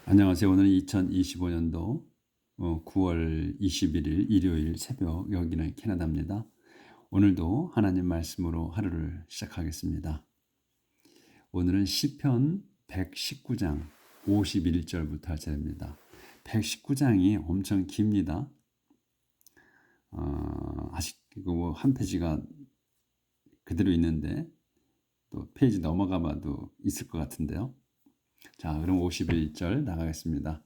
안녕하세요. 오늘은 2025년도 9월 21일 일요일 새벽, 여기는 캐나다입니다. 오늘도 하나님 말씀으로 하루를 시작하겠습니다. 오늘은 시편 119장 51절부터 할 차례입니다. 119장이 엄청 깁니다. 아직 한 페이지가 그대로 있는데 또 페이지 넘어가 봐도 있을 것 같은데요. 자, 그럼 51절 나가겠습니다.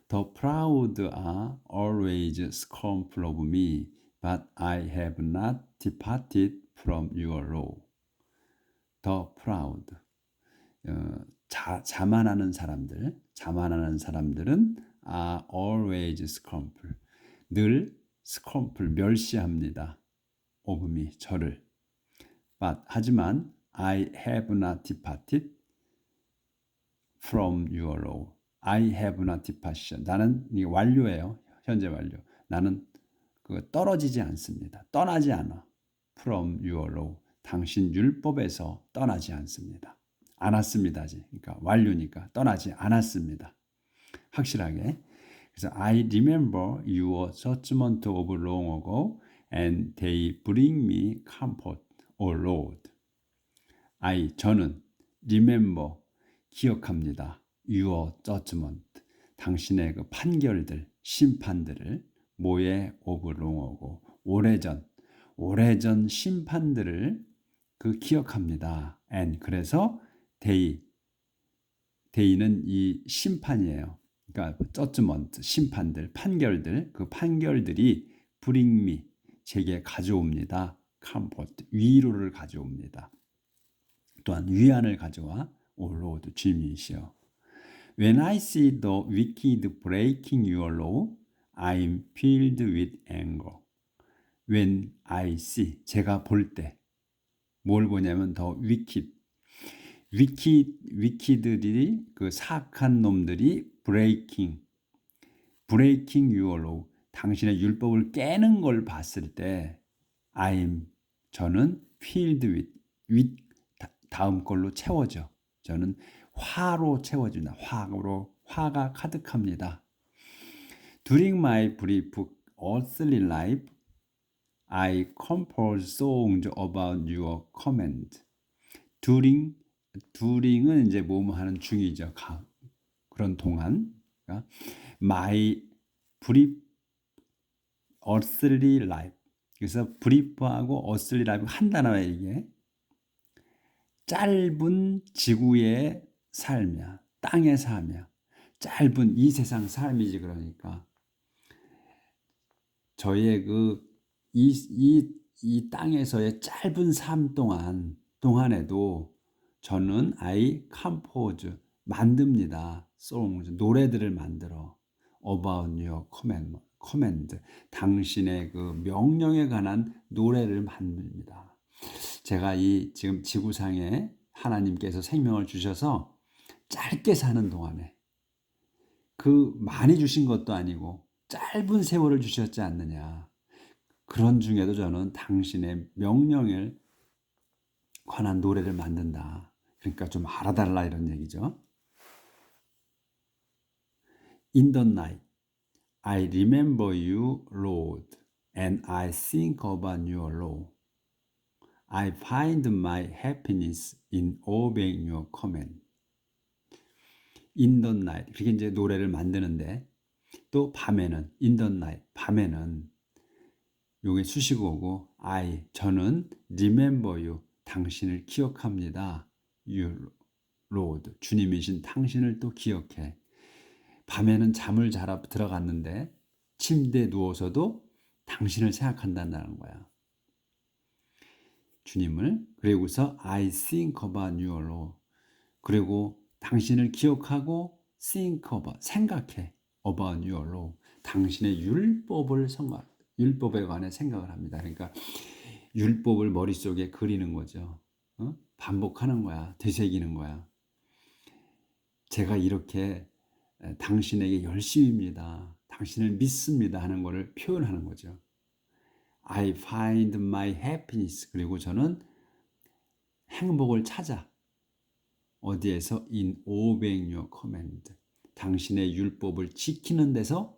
The proud are always scornful of me, but I have not departed from your law. The proud. 자만하는 사람들은 are always scornful. 늘 scornful, 멸시합니다. of me, 저를. But, 하지만 I have not departed from your law. I have not departed. 나는 이게 완료예요. 현재 완료. 나는 떨어지지 않습니다. 떠나지 않아. From your law. 당신 율법에서 떠나지 않습니다. 않았습니다. 그러니까 완료니까 떠나지 않았습니다. 확실하게. 그래서 I remember your judgment of long ago, and they bring me comfort, O Lord. 저는 remember 기억합니다. Your judgment. 당신의 그 판결들, 심판들을 모에 오브롱하고 오래전 심판들을 기억합니다. And 그래서 day는 이 심판이에요. 그러니까 judgment, 심판들, 판결들, 그 판결들이 bring me, 제게 가져옵니다. comfort, 위로를 가져옵니다. 또한 위안을 가져와 O Lord, 주님이시여. When I see the wicked breaking your law, I am filled with anger. When I see, 제가 볼 때, 뭘 보냐면 the wicked들이 그 사악한 놈들이 breaking your law, 당신의 율법을 깨는 걸 봤을 때, 저는 filled with 다음 걸로 채워져. 저는 화로 채워진다. 화가 가득합니다. During my brief earthly life, I compose songs about your command. during은 이제 뭐뭐 하는 중이죠. 그런 동안. 그러니까 my brief earthly life. 그래서 brief하고 earthly life 한 단어예요, 이게. 짧은 지구의 삶이야. 땅의 삶이야. 짧은 이 세상 삶이지. 그러니까 저의 이 땅에서의 짧은 삶 동안에도 저는 I compose 만듭니다. songs 노래들을 만들어 about your command 당신의 그 명령에 관한 노래를 만듭니다. 제가 이 지금 지구상에 하나님께서 생명을 주셔서 짧게 사는 동안에 많이 주신 것도 아니고 짧은 세월을 주셨지 않느냐. 그런 중에도 저는 당신의 명령에 관한 노래를 만든다. 그러니까 좀 알아달라 이런 얘기죠. In the night, I remember you, Lord, and I think about your law. I find my happiness in obeying your command. In the night. 그렇게 이제 노래를 만드는데 또 밤에는 in the night. 밤에는 요게 수식어고 저는 remember you. 당신을 기억합니다. You Lord. 주님이신 당신을 또 기억해. 밤에는 잠을 자러 들어갔는데 침대에 누워서도 당신을 생각한다는 거야. 주님을. 그리고서 I think about your law. 그리고 당신을 기억하고 think about, 생각해. about your law. 당신의 율법에 관해 생각을 합니다. 그러니까 율법을 머릿속에 그리는 거죠. 반복하는 거야. 되새기는 거야. 제가 이렇게 당신에게 열심입니다. 당신을 믿습니다 하는 것을 표현하는 거죠. I find my happiness. 그리고 저는 행복을 찾아. 어디에서? In obeying your command. 당신의 율법을 지키는 데서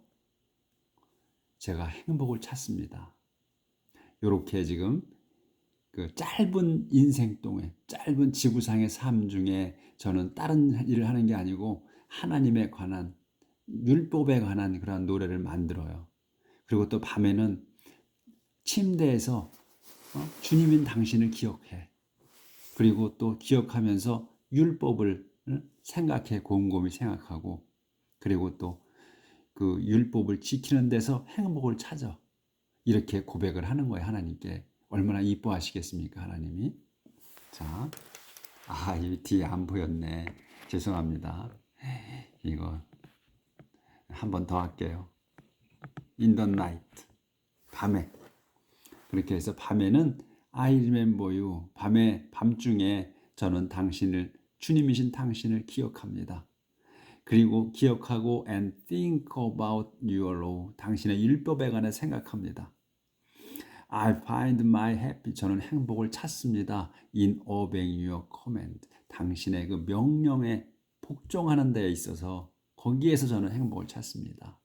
제가 행복을 찾습니다. 이렇게 지금 그 짧은 인생 동안, 짧은 지구상의 삶 중에 저는 다른 일을 하는 게 아니고 하나님에 관한, 율법에 관한 그런 노래를 만들어요. 그리고 또 밤에는 침대에서 주님인 당신을 기억해. 그리고 또 기억하면서 율법을 생각해, 곰곰이 생각하고, 그리고 또 그 율법을 지키는 데서 행복을 찾아. 이렇게 고백을 하는 거예요, 하나님께. 얼마나 이뻐하시겠습니까, 하나님이? 자, 이 뒤에 안 보였네. 죄송합니다. 이거 한 번 더 할게요. In the night. 밤에. 그렇게 해서 밤에는 I remember you. 밤중에 저는 당신을, 주님이신 당신을 기억합니다. 그리고 기억하고 and think about your law. 당신의 율법에 관해 생각합니다. I find my happy. 저는 행복을 찾습니다. In obeying your command. 당신의 그 명령에 복종하는 데에 있어서 거기에서 저는 행복을 찾습니다.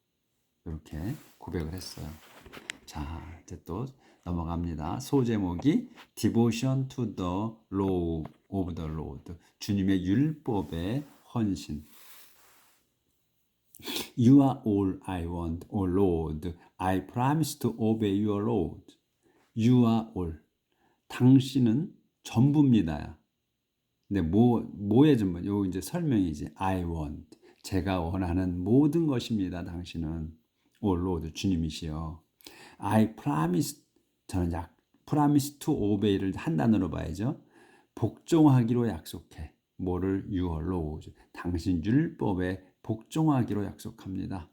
이렇게 고백을 했어요. 자, 이제 또 넘어갑니다. 소제목이 Devotion to the Law of the Lord. 주님의 율법의 헌신. You are all I want, O Lord. I promise to obey your Lord. You are all. 당신은 전부입니다. 근데 뭐의 전부? 요 이제 설명이지. I want. 제가 원하는 모든 것입니다. 당신은. O Lord, 주님이시여. I promise. 저는 promise to obey를 한 단어로 봐야죠. 복종하기로 약속해. 뭐를? Your laws. 당신 율법에 복종하기로 약속합니다.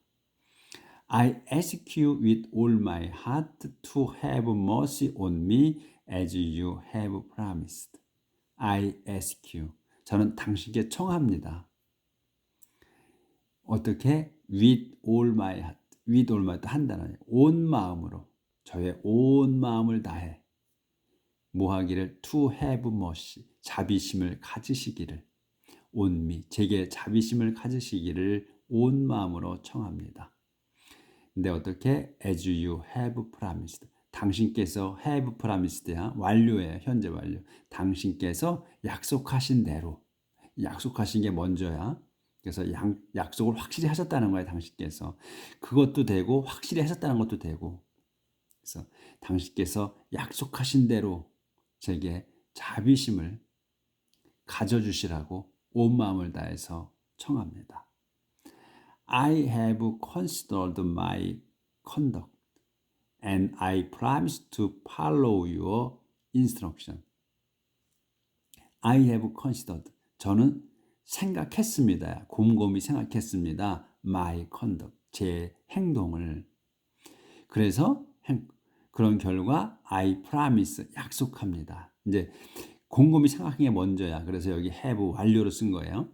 I ask you with all my heart to have mercy on me as you have promised. I ask you. 저는 당신께 청합니다. 어떻게? With all my heart. With all my heart 한 단어예요. 온 마음으로. 저의 온 마음을 다해. 뭐 하기를? To have mercy. 자비심을 가지시기를. on me. 제게 자비심을 가지시기를 온 마음으로 청합니다. 근데 어떻게? As you have promised. 당신께서 have promised야. 완료예요. 현재 완료. 당신께서 약속하신 대로. 약속하신 게 먼저야. 그래서 약속을 확실히 하셨다는 거예요. 당신께서. 그것도 되고 확실히 하셨다는 것도 되고. 그래서 당신께서 약속하신 대로 제게 자비심을 가져주시라고 온 마음을 다해서 청합니다. I have considered my conduct and I promise to follow your instruction. I have considered. 저는 생각했습니다. 곰곰이 생각했습니다. My conduct. 제 행동을. 그래서 그런 결과 I promise. 약속합니다. 이제 곰곰이 생각한 게 먼저야. 그래서 여기 have 완료로 쓴 거예요.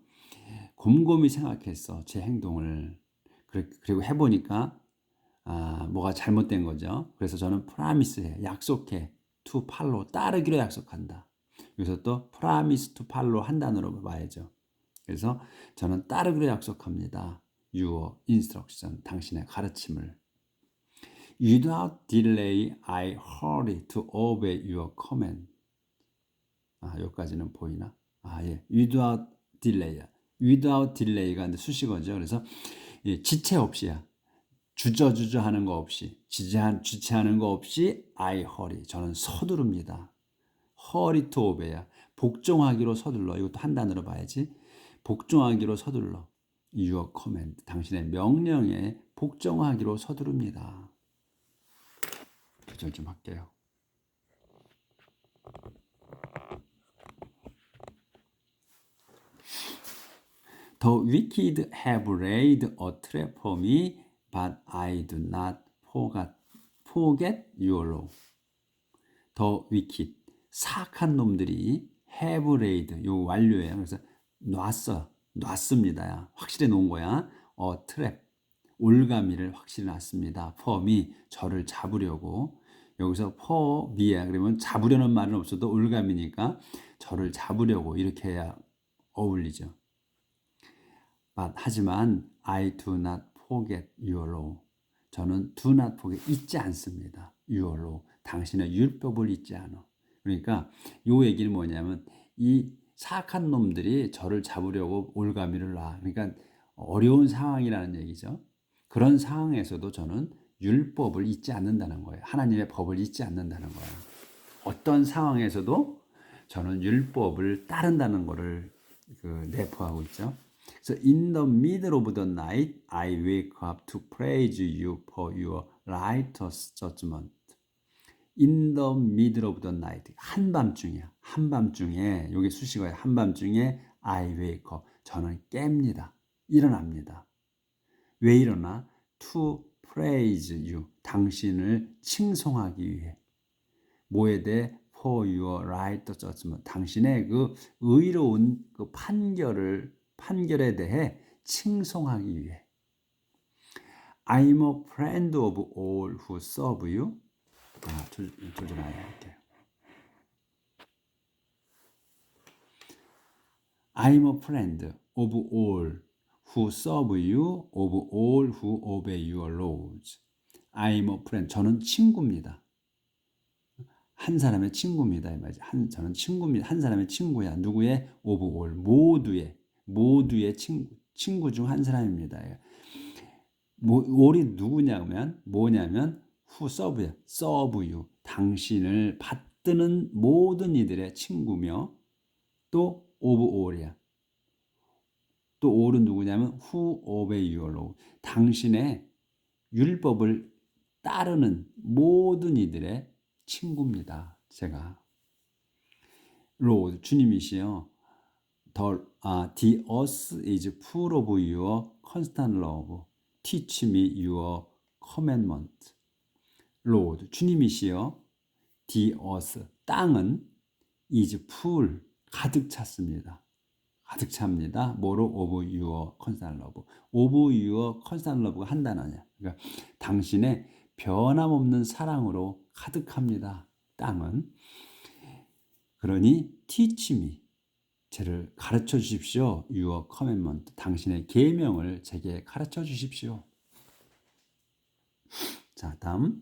곰곰이 생각했어. 제 행동을. 그리고 해보니까 뭐가 잘못된 거죠. 그래서 저는 promise 해. 약속해. to follow. 따르기로 약속한다. 여기서 또 promise to follow 한 단어로 봐야죠. 그래서 저는 따르기로 약속합니다. Your instruction. 당신의 가르침을. Without delay, I hurry to obey your command. 여기까지는 보이나? 예. Without delay. Without delay가 수식어죠. 그래서 지체 없이야. 주저주저 하는 거 없이, 지체하는 거 없이 I hurry. 저는 서두릅니다. hurry to obey야. 복종하기로 서둘러. 이것도 한 단어로 봐야지. 복종하기로 서둘러. Your command. 당신의 명령에 복종하기로 서두릅니다. 조절 좀 할게요. The wicked have laid a trap for me, but I do not forget your law. The wicked, 사악한 놈들이 have laid, 요 완료예요. 그래서 놨습니다. 확실히 놓은 거야. A trap, 올가미를 확실히 놨습니다. For me, 저를 잡으려고. 여기서 for me야. 그러면 잡으려는 말은 없어도 올가미니까 저를 잡으려고 이렇게 해야 어울리죠. 하지만 I do not forget your law. 저는 do not forget 잊지 않습니다. your law. 당신의 율법을 잊지 않아. 그러니까 요 얘기는 뭐냐면 이 사악한 놈들이 저를 잡으려고 올가미를 놔. 그러니까 어려운 상황이라는 얘기죠. 그런 상황에서도 저는 율법을 잊지 않는다는 거예요. 하나님의 법을 잊지 않는다는 거예요. 어떤 상황에서도 저는 율법을 따른다는 것을 내포하고 있죠. 그래서 in the middle of the night I wake up to praise you for your righteous judgment. In the middle of the night. 한밤중이야. 한밤중에 여기 수식어에 한밤중에 I wake up. 저는 깹니다. 일어납니다. 왜 일어나? To praise you. 당신을 칭송하기 위해. 뭐에 대해? For your right judgment. 당신의 그 의로운 그 판결에 대해 칭송하기 위해. I'm a friend of all who serve you. 조절하여 할게요. I'm a friend of all who serve you, of all who obey your laws. I'm a friend. 저는 친구입니다. 한 사람의 친구입니다. 이 말이지. 저는 친구입니다. 한 사람의 친구야. 누구의? of all. 모두의 친구 중 한 사람입니다. all이 누구냐면 뭐냐면 who serve you. 당신을 받드는 모든 이들의 친구며 또 of all이야. 또 all은 누구냐면 who obey your law. 당신의 율법을 따르는 모든 이들의 친구입니다. 제가. Lord, 주님이시여. The earth is full of your constant love. Teach me your commandment. Lord, 주님이시여. The earth, 땅은 is full, 가득 찼습니다. 가득 찹니다. 뭐로? Of your constant love. Of your constant love가 한 단어냐. 그러니까 당신의 변함없는 사랑으로 가득합니다. 땅은. 그러니 teach me. 저를 가르쳐 주십시오. Your commandment. 당신의 계명을 제게 가르쳐 주십시오. 자, 다음.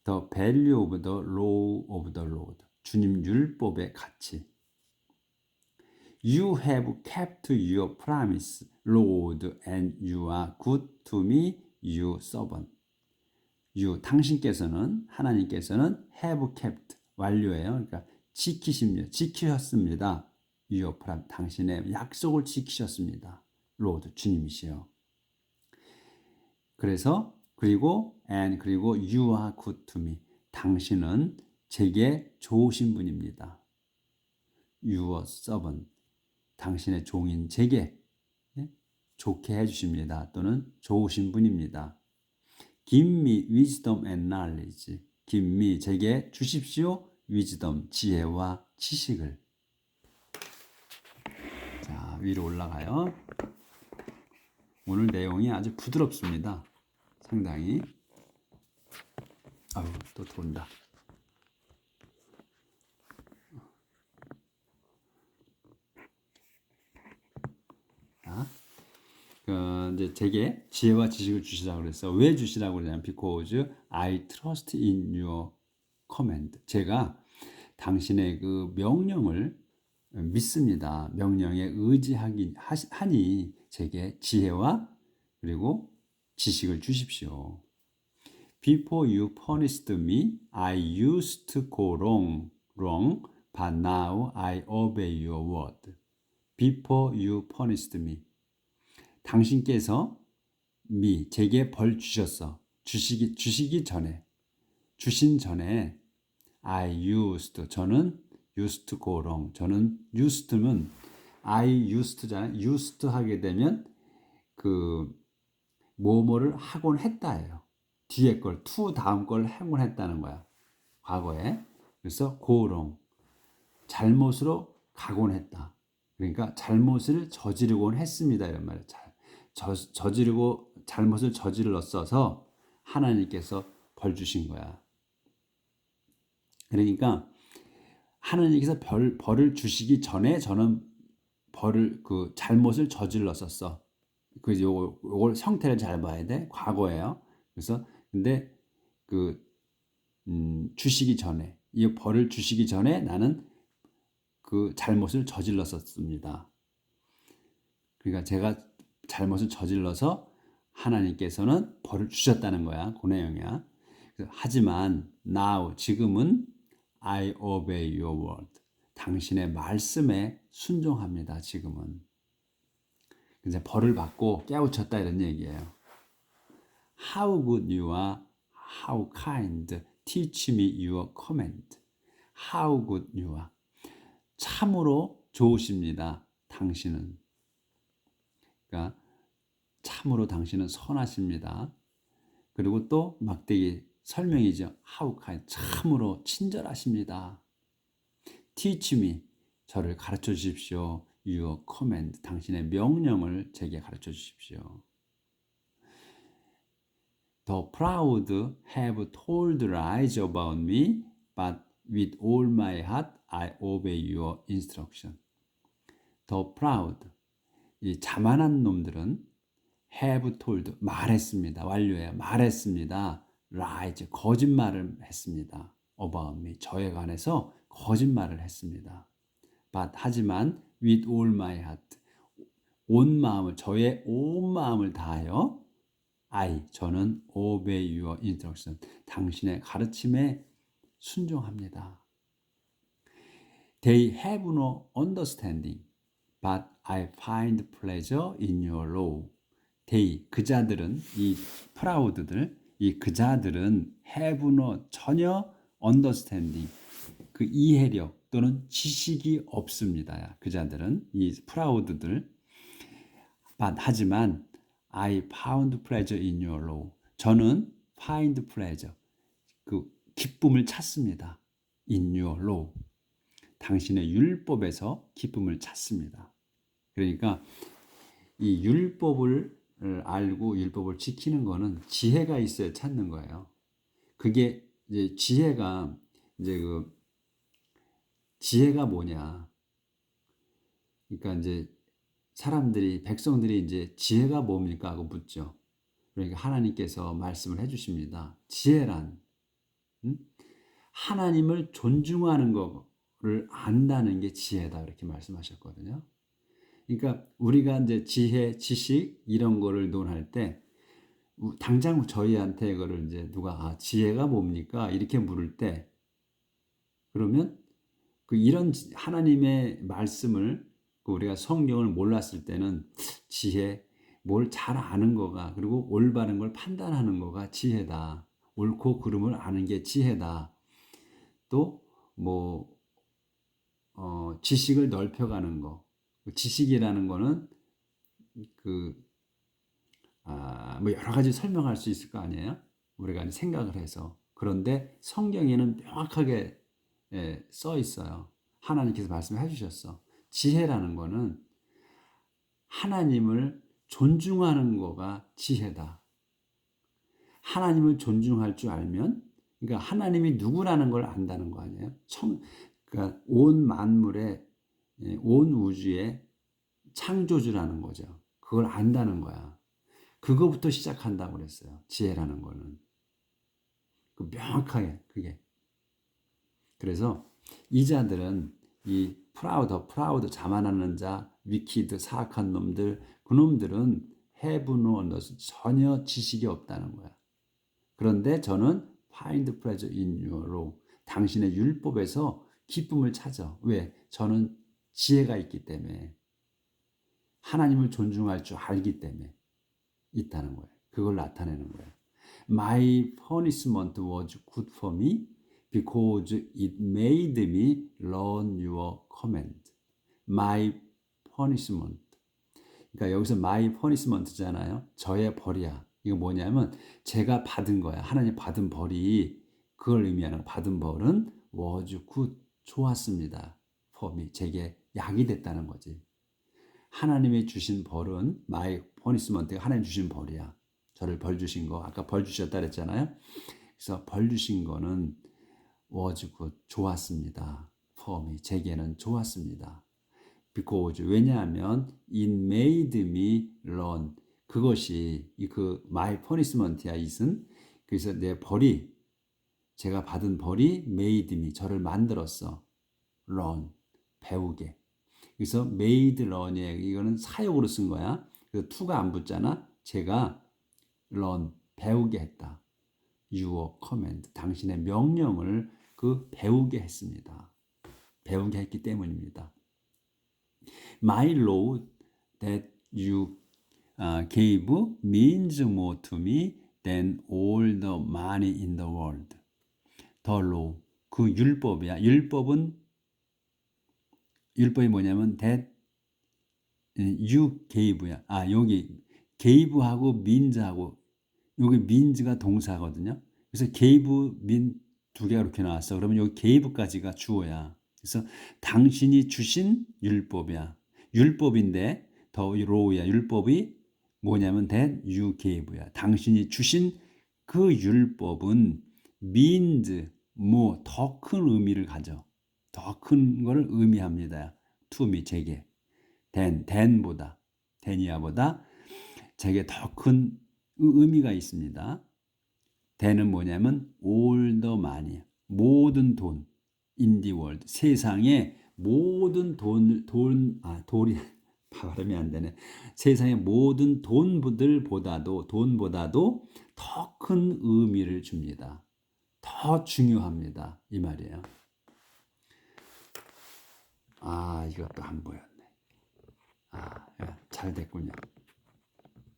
The value of the law of the Lord. 주님 율법의 가치. You have kept your promise, Lord, and you are good to me, you servant. You, 당신께서는, 하나님께서는 have kept, 완료예요. 그러니까 지키셨습니다. Your promise, 당신의 약속을 지키셨습니다. Lord, 주님이시여. 그래서 그리고 you are good to me. 당신은 제게 좋으신 분입니다. Your servant. 당신의 종인 제게 좋게 해주십니다. 또는 좋으신 분입니다. Give me wisdom and knowledge. Give me, 제게 주십시오. wisdom, 지혜와 지식을. 자, 위로 올라가요. 오늘 내용이 아주 부드럽습니다. 상당히. 아유, 또 돈다. 이제 제게 지혜와 지식을 주시라고 그랬어. 왜 주시라고 그러냐면 because I trust in your command. 제가 당신의 그 명령을 믿습니다. 명령에 의지하니 제게 지혜와 그리고 지식을 주십시오. Before you punished me, I used to go wrong, but now I obey your word. Before you punished me. 당신께서 제게 벌 주셨어. 주시기 전에. 주신 전에 I used, 저는 used to go wrong. 저는 used면 I used잖아요. used 하게 되면 그 뭐뭐를 하곤 했다예요. 뒤에 걸, to 다음 걸 하곤 했다는 거야. 과거에. 그래서 go wrong. 잘못으로 가곤 했다. 그러니까 잘못을 저지르곤 했습니다. 이런 말이에요. 저지르고 잘못을 저질렀어서 하나님께서 벌 주신 거야. 그러니까 하나님께서 벌을 주시기 전에 저는 잘못을 저질렀었어. 그 요걸 형태를 잘 봐야 돼. 과거예요. 그래서 근데 그 주시기 전에 이 벌을 주시기 전에 나는 그 잘못을 저질렀었습니다. 그러니까 제가 잘못을 저질러서 하나님께서는 벌을 주셨다는 거야. 그 내용이야. 하지만 now 지금은 I obey your word. 당신의 말씀에 순종합니다. 지금은. 이제 벌을 받고 깨우쳤다 이런 얘기예요. How good you are, how kind. Teach me your command. How good you are. 참으로 좋으십니다. 당신은. 그러니까 참으로 당신은 선하십니다. 그리고 또 막대기 설명이죠. How kind. 참으로 친절하십니다. Teach me. 저를 가르쳐 주십시오. Your command. 당신의 명령을 제게 가르쳐 주십시오. The proud have told lies about me, but with all my heart I obey your instruction. The proud, 이 자만한 놈들은 have told, 말했습니다. 완료해요. 말했습니다. lies, 거짓말을 했습니다. about me, 저에 관해서 거짓말을 했습니다. But, 하지만 with all my heart, 온 마음을, 저의 온 마음을 다하여 저는 obey your instruction, 당신의 가르침에 순종합니다. They have no understanding, but I find pleasure in your law. They, 그자들은, 이 proud들, 이 그자들은 have no, 전혀 understanding, 그 이해력 또는 지식이 없습니다. 그자들은, 이 proud들. But, 하지만 I found pleasure in your law. 저는 find pleasure, 그 기쁨을 찾습니다. In your law. 당신의 율법에서 기쁨을 찾습니다. 그러니까 이 율법을 알고 율법을 지키는 거는 지혜가 있어야 찾는 거예요. 그게 이제 지혜가 지혜가 뭐냐? 그러니까 이제 사람들이, 백성들이 이제 지혜가 뭡니까 하고 묻죠. 그러니까 하나님께서 말씀을 해주십니다. 지혜란 하나님을 존중하는 거를 안다는 게 지혜다, 이렇게 말씀하셨거든요. 그러니까 우리가 이제 지혜, 지식 이런 거를 논할 때 당장 저희한테 그걸 이제 누가 지혜가 뭡니까 이렇게 물을 때, 그러면 그 이런 하나님의 말씀을, 우리가 성경을 몰랐을 때는 지혜, 뭘 잘 아는 거가, 그리고 올바른 걸 판단하는 거가 지혜다. 옳고 그름을 아는 게 지혜다. 또 지식을 넓혀가는 거. 지식이라는 거는 여러 가지 설명할 수 있을 거 아니에요? 우리가 생각을 해서. 그런데 성경에는 명확하게 써 있어요. 하나님께서 말씀해 주셨어. 지혜라는 거는 하나님을 존중하는 거가 지혜다. 하나님을 존중할 줄 알면, 그러니까 하나님이 누구라는 걸 안다는 거 아니에요? 그러니까 온 만물의, 온 우주의 창조주라는 거죠. 그걸 안다는 거야. 그거부터 시작한다고 그랬어요. 지혜라는 거는. 명확하게 그게. 그래서 이 자들은 이 프라우드, 자만하는 자, 위키드, 사악한 놈들, 그 놈들은 have no knowledge, 전혀 지식이 없다는 거야. 그런데 저는 find pleasure in your law, 당신의 율법에서 기쁨을 찾아. 왜? 저는 지혜가 있기 때문에, 하나님을 존중할 줄 알기 때문에 있다는 거예요. 그걸 나타내는 거예요. My punishment was good for me because it made me learn your command. My punishment. 그러니까 여기서 my punishment잖아요. 저의 벌이야. 이거 뭐냐면 제가 받은 거야. 하나님 받은 벌이, 그걸 의미하는, 받은 벌은 was good, 좋았습니다. for me, 제게 약이 됐다는 거지. 하나님이 주신 벌은 my punishment, 하나님 주신 벌이야. 저를 벌 주신 거, 아까 벌 주셨다 그랬잖아요. 그래서 벌 주신 거는 was good, 좋았습니다. for me, 제게는 좋았습니다. because 왜냐하면 it made me learn. 그것이 그 my punishment야 it은 그래서 내 벌이 제가 받은 벌이 made me 저를 만들었어. learn 배우게. 그래서 made learn에 이거는 사역으로 쓴 거야. 그래서 to가 안 붙잖아. 제가 learn 배우게 했다. your command 당신의 명령을 그 배우게 했습니다. 배우게 했기 때문입니다. My law that you gave means more to me than all the money in the world. The law 그 율법이야. 율법이 뭐냐면 that you gave야. 여기 gave하고 means하고 여기 means가 동사거든요. 그래서 gave, mean 두 개가 이렇게 나왔어. 그러면 여기 gave까지가 주어야. 그래서 당신이 주신 율법이야. 율법인데 더 law야. 율법이 뭐냐면 that you gave야. 당신이 주신 그 율법은 means more 더 큰 의미를 가져. 더 큰 걸 의미합니다. to me 제게. than보다 than이야보다 제게 더 큰 의미가 있습니다. than은 뭐냐면 all the money 모든 돈 in the world 세상의 모든 돈이 발음이 안 되네. 세상의 모든 돈보다도 더 큰 의미를 줍니다. 더 중요합니다. 이 말이에요. 이것도 안 보였네. 잘 됐군요.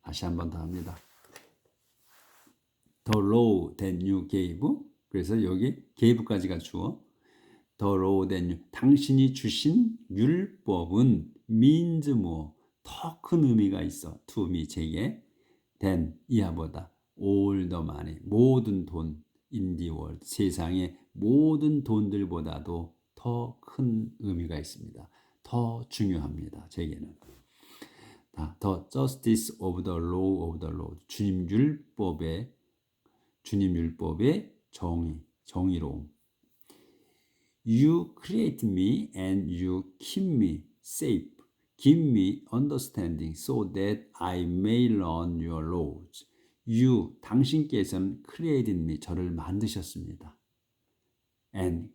다시 한 번 더 합니다. The law that you gave. 그래서 여기 gave까지가 주어. The law that you. 당신이 주신 율법은 means more. 더 큰 의미가 있어. To me 제게. than 이하보다. all the money. 모든 돈. in the world. 세상의 모든 돈들보다도 더 큰 의미가 있습니다. 더 중요합니다. 제게는. The justice of the law of the Lord. 주님 율법의 정의로움. You create me and you keep me safe. Give me understanding so that I may learn your laws. You, 당신께서는 created me, 저를 만드셨습니다. And,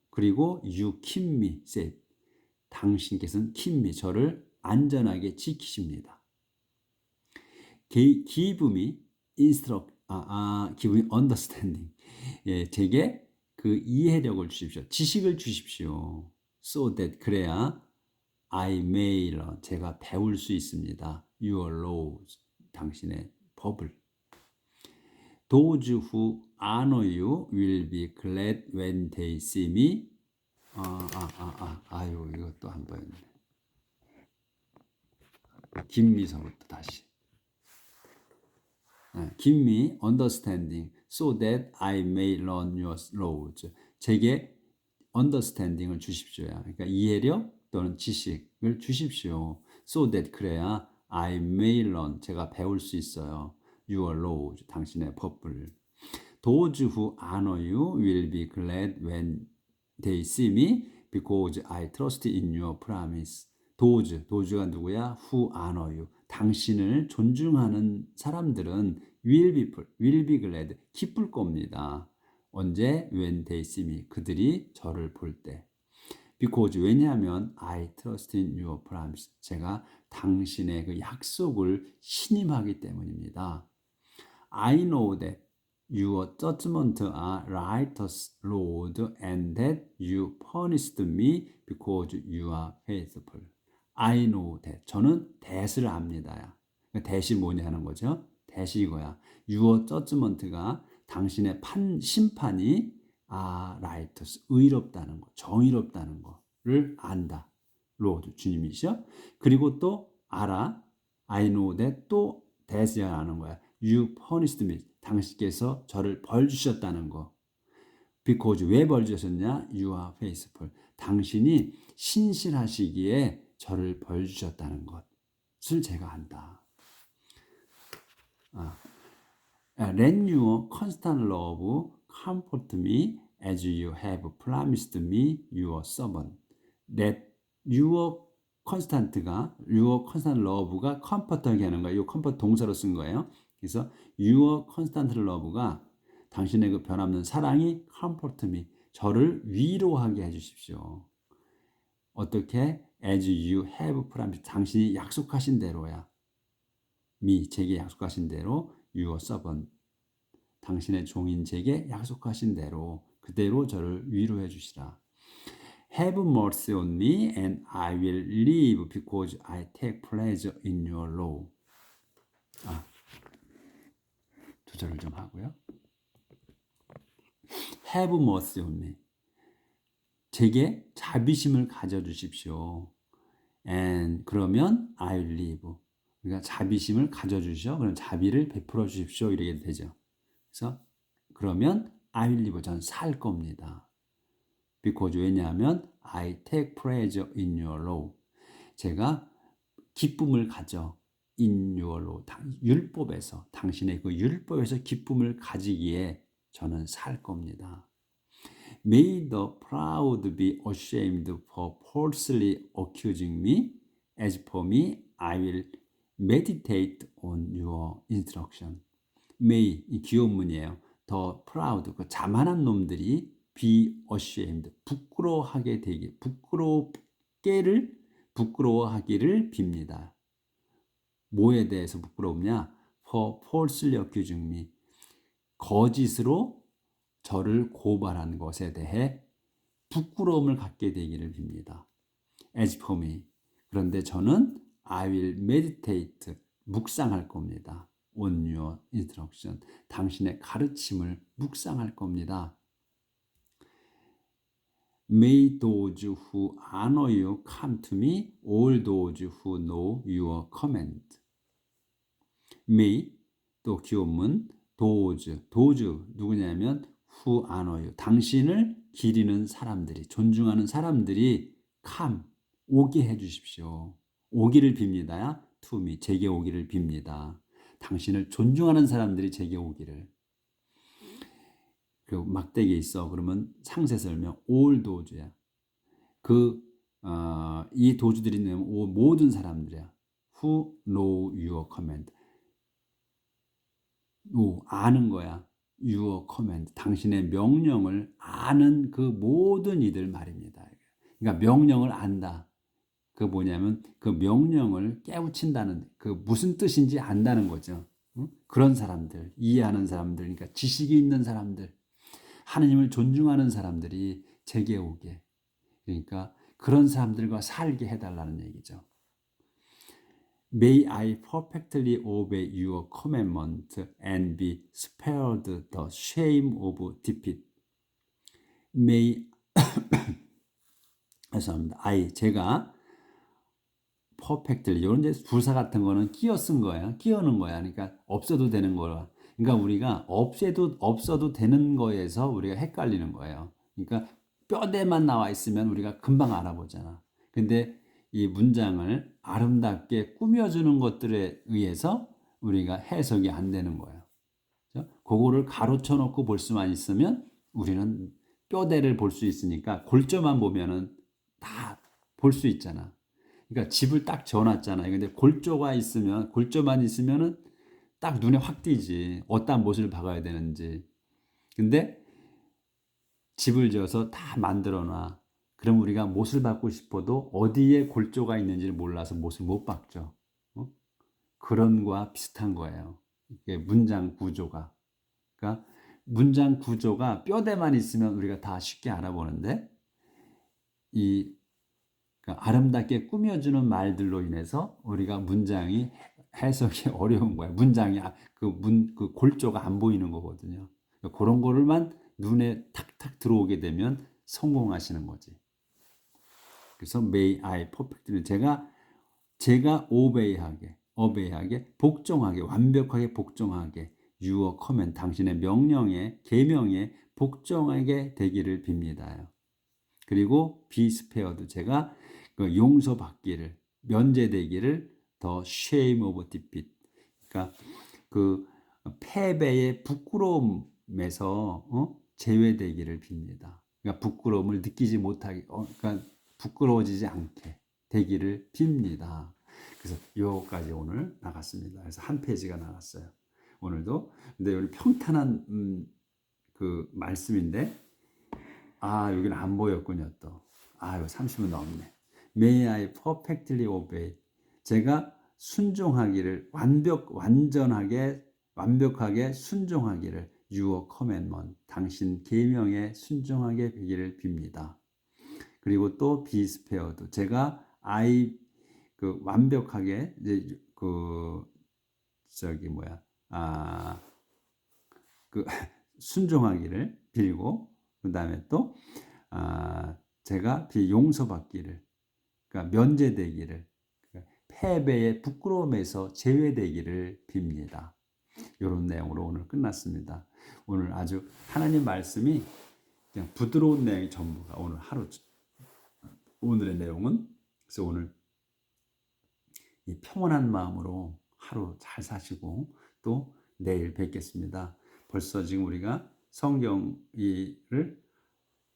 그리고 you keep me safe. 당신께서는 keep me, 저를 안전하게 지키십니다. Give me give me understanding. 제게 그 이해력을 주십시오. 지식을 주십시오. So that 그래야 I may learn. 제가 배울 수 있습니다. Your laws. 당신의 법을. Those who honor you will be glad when they see me. 이것도 한 번이네. 김미서부터 다시. Give me understanding so that I may learn your laws. 제게 understanding을 주십시오야. 그러니까 이해력 또는 지식을 주십시오. So that 그래야 I may learn. 제가 배울 수 있어요. Your laws. 당신의 법을. Those who honor you will be glad when they see me because I trust in your promise. Those가 누구야? Who honor you. 당신을 존중하는 사람들은 will be glad. 기쁠 겁니다. 언제? When they see me. 그들이 저를 볼 때. Because 왜냐하면 I trust in your promise. 제가 당신의 그 약속을 신임하기 때문입니다. I know that your judgments are righteous, Lord, and that you punished me because you are faithful. I know that. 저는 that을 압니다. that이 뭐냐 하는 거죠. that이 이거야. Your judgment가 당신의 심판이 righteous, 의롭다는 거, 정의롭다는 거를 안다. Lord, 주님이시죠. 그리고 또 알아. I know that 또 that이 하는 거야. You punished me. 당신께서 저를 벌 주셨다는 거. Because 왜 벌 주셨냐? You are faithful. 당신이 신실하시기에 저를 벌 주셨다는 것을 제가 안다. Let your constant love comfort me as you have promised me, your servant. Let your constant가 your constant love가 comfort하게 하는 거예요. 이 comfort 동사로 쓴 거예요. 그래서 your constant love가 당신의 그 변함없는 사랑이 comfort me 저를 위로하게 해주십시오. 어떻게? As you have promised 당신이 약속하신 대로야. me 제게 약속하신 대로 your servant 당신의 종인 제게 약속하신 대로 그대로 저를 위로해 주시라. Have mercy on me and I will live because I take pleasure in your law. 조절을 좀 하고요. Have mercy on me. 제게 자비심을 가져주십시오. And 그러면 I will live. 그러니까 자비심을 가져주시오. 그럼 자비를 베풀어 주십시오. 이렇게 되죠. 그래서 그러면 I will live. 저는 살 겁니다. Because 왜냐하면 I take pleasure in your law. 제가 기쁨을 가져 in your law. 율법에서 당신의 그 율법에서 기쁨을 가지기에 저는 살 겁니다. May the proud be ashamed for falsely accusing me. As for me, I will meditate on your instruction. May, 이 귀여운 The proud, 그 자만한 놈들이 be ashamed, 부끄러워하게 되기, 부끄러워하기를 빕니다. 뭐에 대해서 부끄럽냐? For falsely accusing me. 거짓으로 저를 고발한 것에 대해 부끄러움을 갖게 되기를 빕니다. As for me. 그런데 저는 I will meditate, 묵상할 겁니다. On your instruction. 당신의 가르침을 묵상할 겁니다. May those who honor you come to me, all those who know your command. May, 또 기원문, those 누구냐면 who honor you, 당신을 기리는 사람들이, 존중하는 사람들이 come, 오게 해주십시오. 오기를 빕니다. To me, 제게 오기를 빕니다. 당신을 존중하는 사람들이 제게 오기를. 그리고 막대기에 있어. 그러면 상세 설명 all 도주야. 이 도주들이 있는 모든 사람들이야. Who know your command. 아는 거야. Your command. 당신의 명령을 아는 그 모든 이들 말입니다. 그러니까 명령을 안다. 그 뭐냐면 그 명령을 깨우친다는 그 무슨 뜻인지 안다는 거죠. 그런 사람들, 이해하는 사람들, 그러니까 지식이 있는 사람들, 하느님을 존중하는 사람들이 제게 오게. 그러니까 그런 사람들과 살게 해달라는 얘기죠. May I perfectly obey your commandment and be spared the shame of defeat. May 죄송합니다. 제가 perfectly 이런 이제 부사 같은 거는 끼어 쓴 거야. 끼어는 거야. 그러니까 없어도 되는 거야. 그러니까 우리가 없어도 되는 거에서 우리가 헷갈리는 거예요. 그러니까 뼈대만 나와 있으면 우리가 금방 알아보잖아. 근데 이 문장을 아름답게 꾸며주는 것들에 의해서 우리가 해석이 안 되는 거예요. 그렇죠? 그거를 가로쳐 놓고 볼 수만 있으면 우리는 뼈대를 볼 수 있으니까 골조만 보면은 다 볼 수 있잖아. 그러니까 집을 딱 지어놨잖아요. 근데 골조만 있으면은 딱 눈에 확 띄지. 어떤 못을 박아야 되는지. 근데 집을 지어서 다 만들어 놔. 그럼 우리가 못을 박고 싶어도 어디에 골조가 있는지를 몰라서 못을 못 박죠. 그런 거와 비슷한 거예요. 이게 문장 구조가. 그러니까 문장 구조가 뼈대만 있으면 우리가 다 쉽게 알아보는데 그러니까 아름답게 꾸며주는 말들로 인해서 우리가 문장이 해석이 어려운 거야. 문장이 그 골조가 안 보이는 거거든요. 그러니까 그런 거를만 눈에 탁탁 들어오게 되면 성공하시는 거지. 그래서 may I perfectly 제가 obey하게 복종하게 완벽하게 복종하게 your command 당신의 명령에 계명에 복종하게 되기를 빕니다. 그리고 be spared 제가 그 용서받기를 면제되기를 the shame of defeat 그러니까 그 패배의 부끄러움에서 제외되기를 빕니다. 그러니까 부끄러움을 느끼지 못하게 그러니까 부끄러워지지 않게 되기를 빕니다. 그래서 요까지 오늘 나갔습니다. 그래서 한 페이지가 나갔어요. 오늘도. 근데 오늘 평탄한 그 말씀인데 여기는 안 보였군요 또. 이거 30분 넘네. May I perfectly obey. 제가 순종하기를 완벽하게 순종하기를 your commandment. 당신 계명에 순종하게 되기를 빕니다. 그리고 또 be spared. 제가 완벽하게 이제 순종하기를 빌고 그다음에 또 제가 용서받기를 그러니까 면제되기를 패배의 부끄러움에서 제외되기를 빕니다. 이런 내용으로 오늘 끝났습니다. 오늘 아주 하나님 말씀이 그냥 부드러운 내용이 전부가 오늘의 내용은 그래서 오늘 이 평온한 마음으로 하루 잘 사시고 또 내일 뵙겠습니다. 벌써 지금 우리가 성경을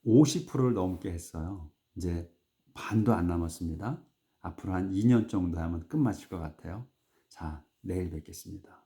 50%를 넘게 했어요. 이제 반도 안 남았습니다. 앞으로 한 2년 정도 하면 끝마칠 것 같아요. 자, 내일 뵙겠습니다.